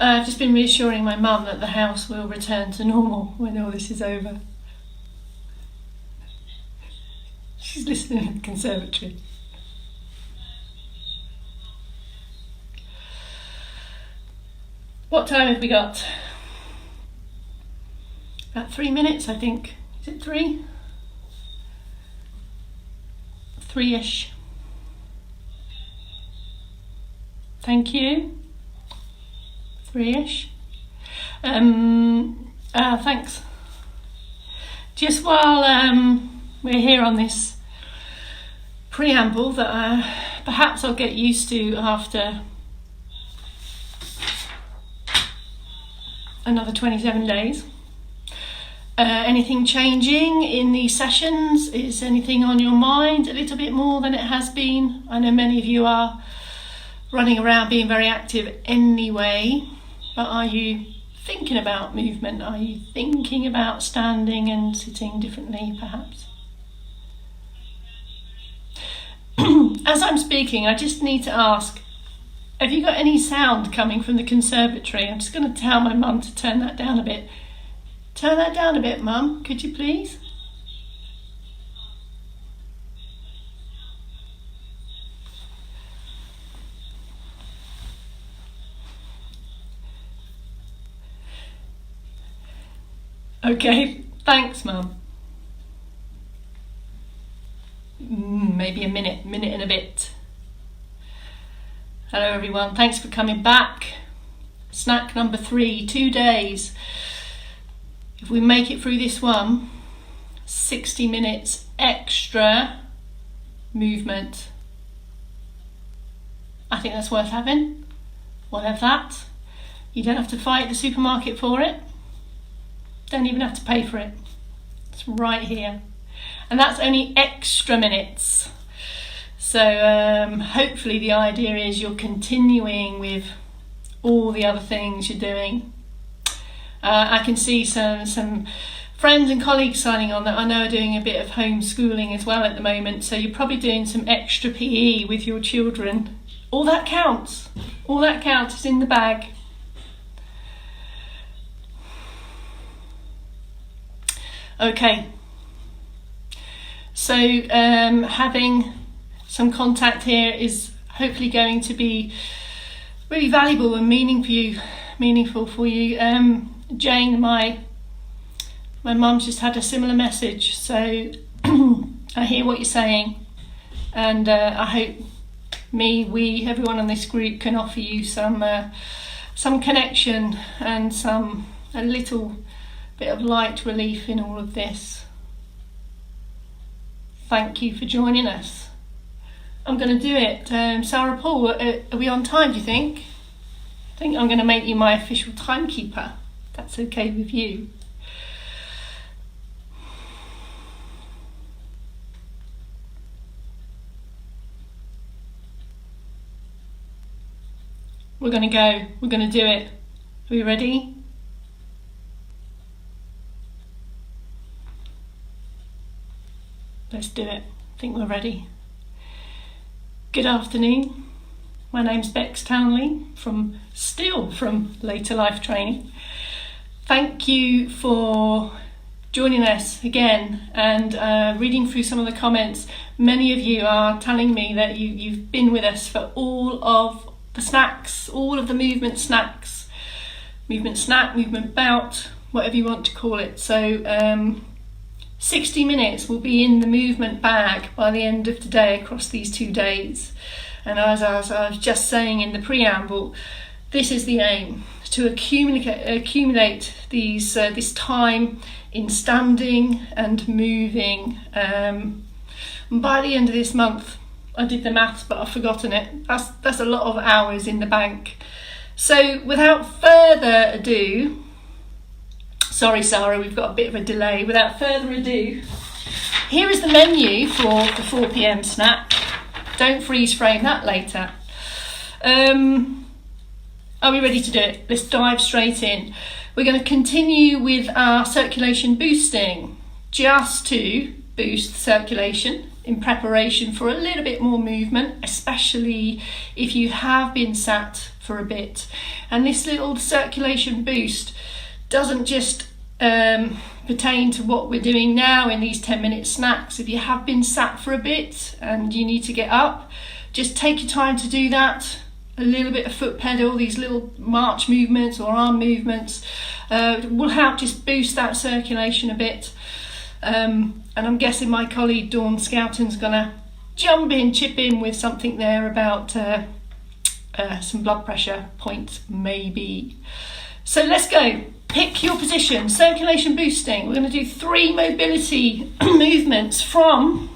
I've just been reassuring my mum that the house will return to normal when all this is over. She's listening at the conservatory. What time have we got? About 3 minutes, I think. Is it 3? 3-ish. Thank you. 3-ish. Thanks. Just while we're here on this preamble that perhaps I'll get used to after another 27 days. Anything changing in these sessions? Is anything on your mind a little bit more than it has been? I know many of you are running around being very active anyway, but are you thinking about movement? Are you thinking about standing and sitting differently, perhaps? As I'm speaking, I just need to ask, have you got any sound coming from the conservatory? I'm just going to tell my mum to turn that down a bit. Turn that down a bit, Mum, could you please? Okay, thanks, Mum. Maybe a minute and a bit. Hello everyone, thanks for coming back. Snack number 3, 2 days. If we make it through this one, 60 minutes extra movement. I think that's worth having. We'll have that. You don't have to fight the supermarket for it. Don't even have to pay for it. It's right here. And that's only extra minutes. So hopefully the idea is you're continuing with all the other things you're doing. I can see some friends and colleagues signing on that I know are doing a bit of homeschooling as well at the moment, so you're probably doing some extra PE with your children. All that counts. All that counts. It's in the bag. Okay. So having some contact here is hopefully going to be really valuable and meaningful for you. Jane, my mum's just had a similar message, so I hear what you're saying, and I hope we, everyone on this group can offer you some connection and a little bit of light relief in all of this. Thank you for joining us. I'm going to do it. Sarah Paul, are we on time, do you think? I think I'm going to make you my official timekeeper. That's okay with you. We're going to go. We're going to do it. Are we ready? Let's do it. I think we're ready. Good afternoon. My name's Bex Townley from Later Life Training. Thank you for joining us again and reading through some of the comments. Many of you are telling me that you've been with us for all of the snacks, all of the movement snacks, movement snack, movement bout, whatever you want to call it. So 60 minutes will be in the movement bag by the end of today across these 2 days. And as I was just saying in the preamble, this is the aim, to accumulate this time in standing and moving. By the end of this month, I did the maths, but I've forgotten it. That's a lot of hours in the bank. So without further ado, sorry Sarah, we've got a bit of a delay. Without further ado, here is the menu for the 4 p.m. snack. Don't freeze frame that later. Are we ready to do it? Let's dive straight in. We're going to continue with our circulation boosting, just to boost circulation in preparation for a little bit more movement, especially if you have been sat for a bit And this little circulation boost doesn't just pertain to what we're doing now in these 10-minute snacks. If you have been sat for a bit and you need to get up, just take your time to do that. A little bit of foot pedal, these little march movements or arm movements will help just boost that circulation a bit. And I'm guessing my colleague Dawn Scouton's gonna chip in with something there about some blood pressure points maybe. So let's go. Pick your position. Circulation boosting. We're going to do 3 mobility movements from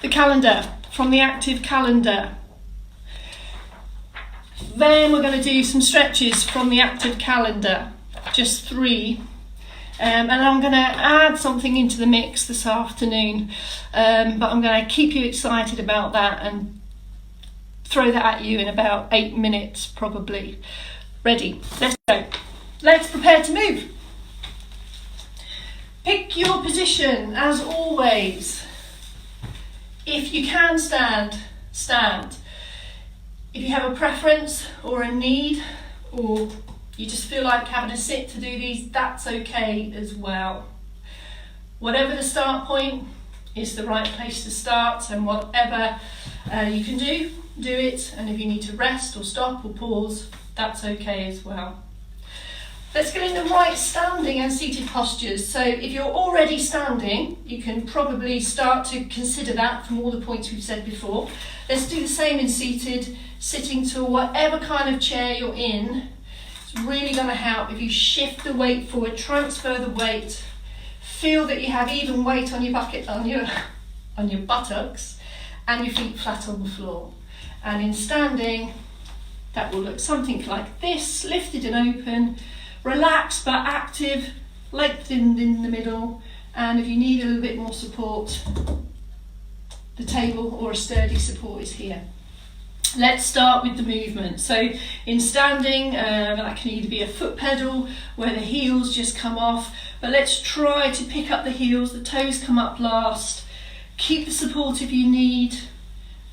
the calendar, from the active calendar. Then we're going to do some stretches from the active calendar, just 3. And I'm going to add something into the mix this afternoon, but I'm going to keep you excited about that and throw that at you in about 8 minutes probably. Ready? Let's go. Let's prepare to move. Pick your position as always. If you can stand, stand. If you have a preference or a need, or you just feel like having a sit to do these, that's okay as well. Whatever the start point is the right place to start, and whatever you can do it. And if you need to rest or stop or pause, that's okay as well. Let's get in the right standing and seated postures. So if you're already standing, you can probably start to consider that from all the points we've said before. Let's do the same in seated, sitting to whatever kind of chair you're in. It's really going to help if you shift the weight forward, transfer the weight, feel that you have even weight on your buttocks and your feet flat on the floor. And in standing, that will look something like this, lifted and open, relaxed but active, lengthened in the middle, and if you need a little bit more support, the table or a sturdy support is here. Let's start with the movement. So in standing, that can either be a foot pedal where the heels just come off, but let's try to pick up the heels, the toes come up last, keep the support if you need,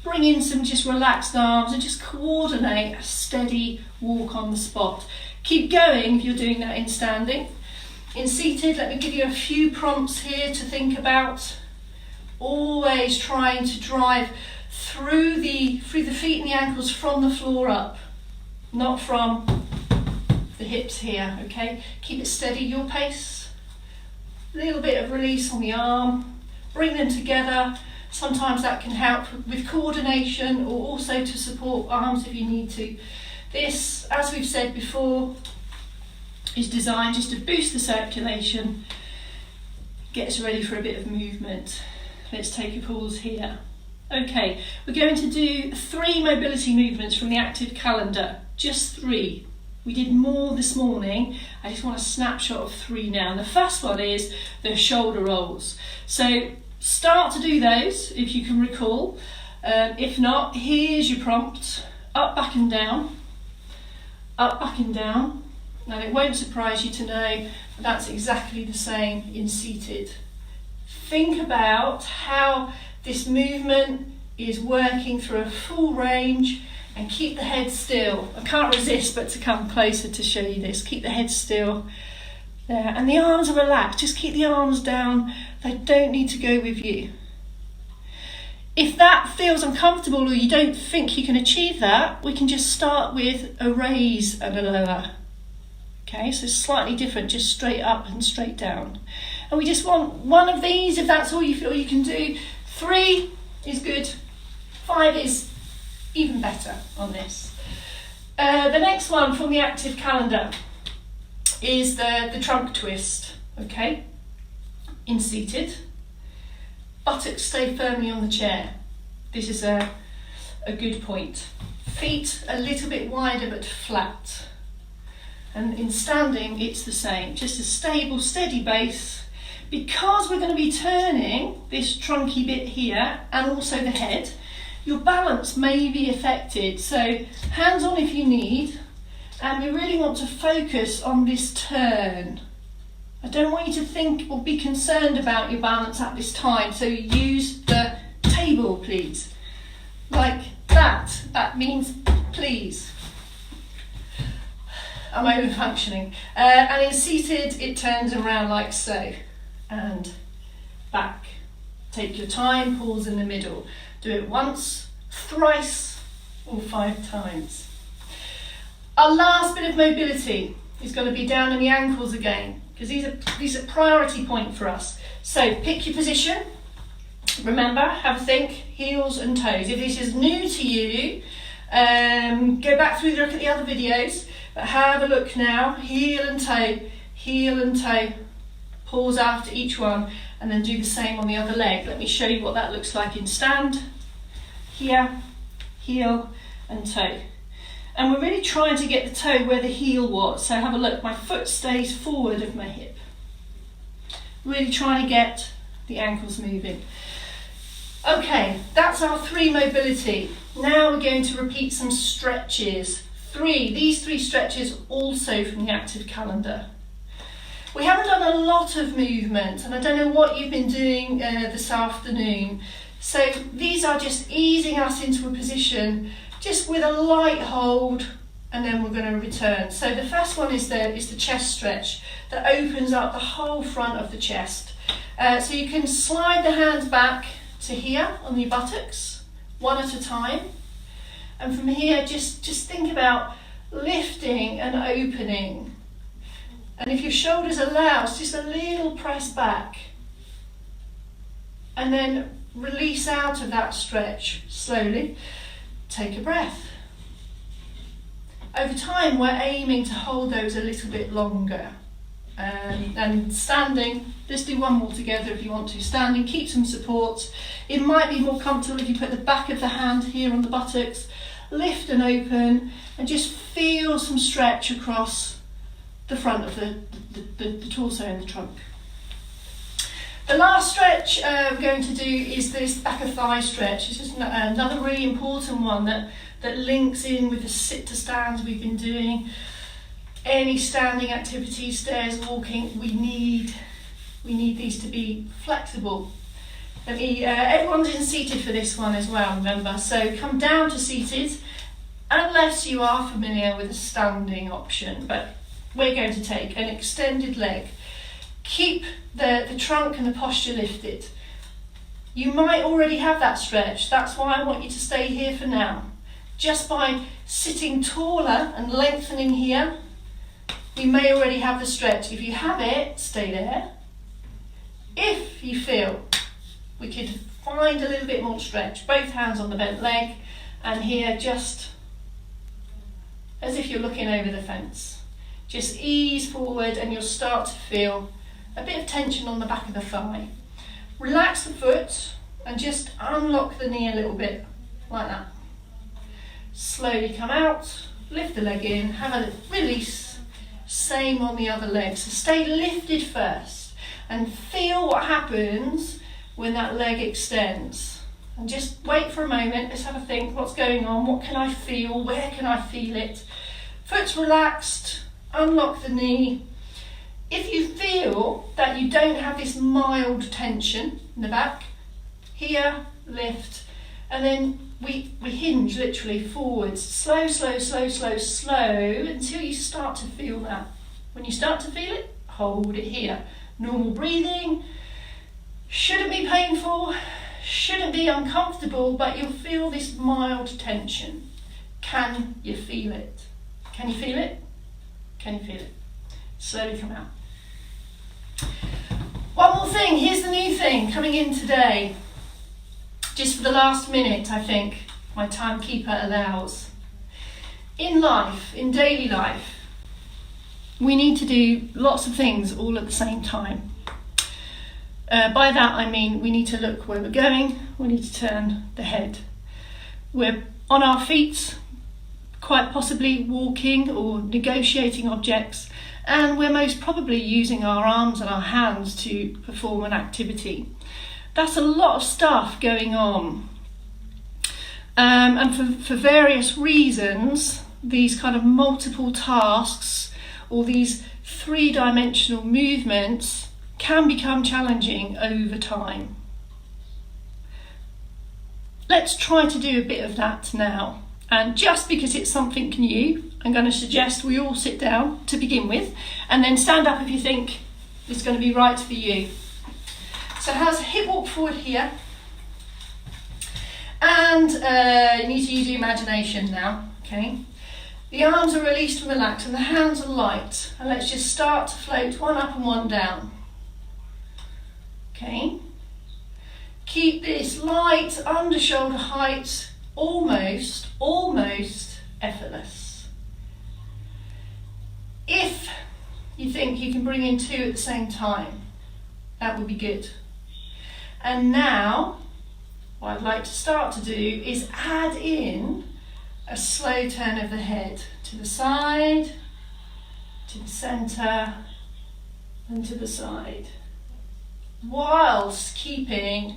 bring in some just relaxed arms and just coordinate a steady walk on the spot. Keep going if you're doing that in standing. In seated, let me give you a few prompts here to think about. Always trying to drive through the feet and the ankles from the floor up, not from the hips here, okay? Keep it steady, your pace. A little bit of release on the arm. Bring them together. Sometimes that can help with coordination or also to support arms if you need to. This, as we've said before, is designed just to boost the circulation, get us ready for a bit of movement. Let's take a pause here. Okay, we're going to do 3 mobility movements from the active calendar, just 3. We did more this morning. I just want a snapshot of 3 now. And the first one is the shoulder rolls. So start to do those if you can recall. If not, here's your prompt. Up, back and down. Up, back and down. And it won't surprise you to know that's exactly the same in seated. Think about how this movement is working through a full range, and keep the head still. I can't resist but to come closer to show you this. Keep the head still there, and the arms are relaxed. Just keep the arms down. They don't need to go with you. If that feels uncomfortable or you don't think you can achieve that, we can just start with a raise and a lower. Okay, so slightly different, just straight up and straight down. And we just want one of these if that's all you feel you can do. 3 is good, 5 is even better on this. The next one from the active calendar is the trunk twist, okay? In seated. Buttocks stay firmly on the chair. This is a good point. Feet a little bit wider but flat. And in standing, it's the same. Just a stable, steady base. Because we're going to be turning this trunky bit here and also the head, your balance may be affected. So hands on if you need. And we really want to focus on this turn. I don't want you to think or be concerned about your balance at this time, so use the table, please. Like that. That means please. I'm over functioning. And in seated, it turns around like so, and back. Take your time, pause in the middle. Do it once, thrice, or 5 times. Our last bit of mobility is going to be down in the ankles again, because these are priority point for us. So pick your position. Remember, have a think, heels and toes. If this is new to you, go back through, look at the other videos, but have a look now. Heel and toe, pause after each one, and then do the same on the other leg. Let me show you what that looks like in stand. Here, heel and toe. And we're really trying to get the toe where the heel was. So have a look, my foot stays forward of my hip. Really trying to get the ankles moving. Okay, that's our 3 mobility. Now we're going to repeat some stretches. These 3 stretches also from the active calendar. We haven't done a lot of movement, and I don't know what you've been doing this afternoon. So these are just easing us into a position just with a light hold, and then we're going to return. So the first one is the chest stretch that opens up the whole front of the chest. So you can slide the hands back to here on your buttocks, one at a time. And from here, just think about lifting and opening. And if your shoulders allow, just a little press back. And then release out of that stretch slowly. Take a breath. Over time, we're aiming to hold those a little bit longer. And standing, let's do one more together if you want to. Standing, keep some support. It might be more comfortable if you put the back of the hand here on the buttocks, lift and open, and just feel some stretch across the front of the torso and the trunk. The last stretch we're going to do is this back of thigh stretch. This is another really important one that links in with the sit to stands we've been doing. Any standing activities, stairs, walking, we need these to be flexible. Everyone's in seated for this one as well, remember. So come down to seated, unless you are familiar with the standing option, but we're going to take an extended leg. Keep the trunk and the posture lifted. You might already have that stretch. That's why I want you to stay here for now. Just by sitting taller and lengthening here, you may already have the stretch. If you have it, stay there. If you feel we could find a little bit more stretch, both hands on the bent leg, and here just as if you're looking over the fence. Just ease forward and you'll start to feel a bit of tension on the back of the thigh. Relax the foot and just unlock the knee a little bit, like that. Slowly come out, lift the leg in, have a release. Same on the other leg. So stay lifted first and feel what happens when that leg extends. And just wait for a moment, let's have a think, what's going on, what can I feel, where can I feel it? Foot's relaxed, unlock the knee. If you feel that you don't have this mild tension in the back, here, lift, and then we hinge literally forwards, slow, until you start to feel that. When you start to feel it, hold it here. Normal breathing, shouldn't be painful, shouldn't be uncomfortable, but you'll feel this mild tension. Can you feel it? Can you feel it? Can you feel it? Slowly come out. One more thing, here's the new thing coming in today. Just for the last minute, I think, my timekeeper allows. In life, in daily life, we need to do lots of things all at the same time. By that I mean we need to look where we're going, we need to turn the head. We're on our feet, quite possibly walking or negotiating objects, and we're most probably using our arms and our hands to perform an activity. That's a lot of stuff going on. And for various reasons, these kind of multiple tasks or these three-dimensional movements can become challenging over time. Let's try to do a bit of that now. And just because it's something new, I'm going to suggest we all sit down to begin with, and then stand up if you think it's going to be right for you. So how's a hip walk forward here? And you need to use your imagination now, okay? The arms are released and relaxed and the hands are light. And let's just start to float one up and one down. Okay? Keep this light under shoulder height, almost effortless. If you think you can bring in two at the same time, that would be good. And now, what I'd like to start to do is add in a slow turn of the head to the side, to the centre, and to the side, whilst keeping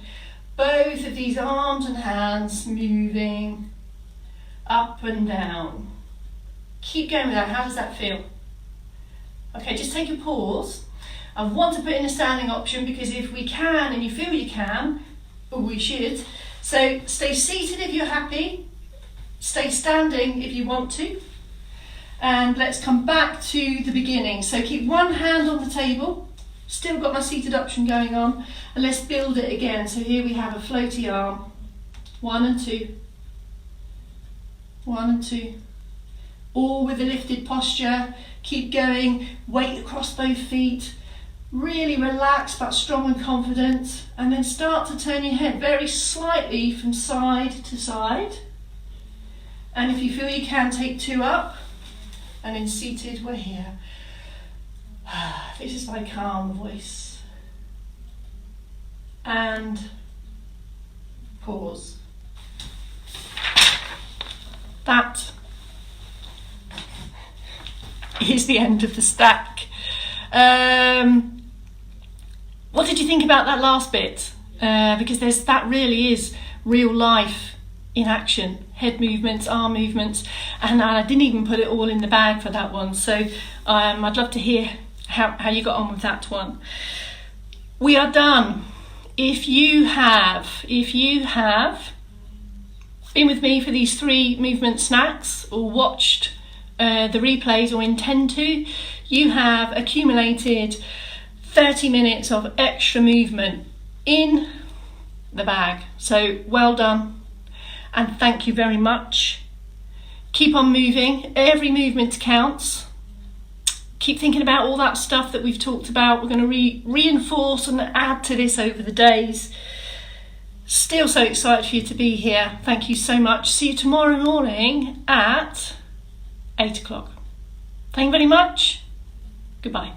both of these arms and hands moving up and down. Keep going with that. How does that feel? Okay, just take a pause. I want to put in a standing option because if we can and you feel you can, we should. So stay seated if you're happy, stay standing if you want to, and let's come back to the beginning. So keep one hand on the table, still got my seated option going on, and let's build it again. So here we have a floaty arm, 1 and 2, 1 and 2, all with a lifted posture. Keep going, weight across both feet, really relaxed but strong and confident, and then start to turn your head very slightly from side to side. And if you feel you can, take 2 up, and then seated, we're here. This is my calm voice. And pause. That is the end of the stack. What did you think about that last bit? Because that really is real life in action. Head movements, arm movements, and I didn't even put it all in the bag for that one. So I'd love to hear how you got on with that one. We are done. If you have been with me for these 3 movement snacks or watched the replays or intend to, you have accumulated 30 minutes of extra movement in the bag. So well done and thank you very much. Keep on moving, every movement counts. Keep thinking about all that stuff that we've talked about. We're going to reinforce and add to this over the days. Still so excited for you to be here. Thank you so much. See you tomorrow morning at 8 o'clock. Thank you very much. Goodbye.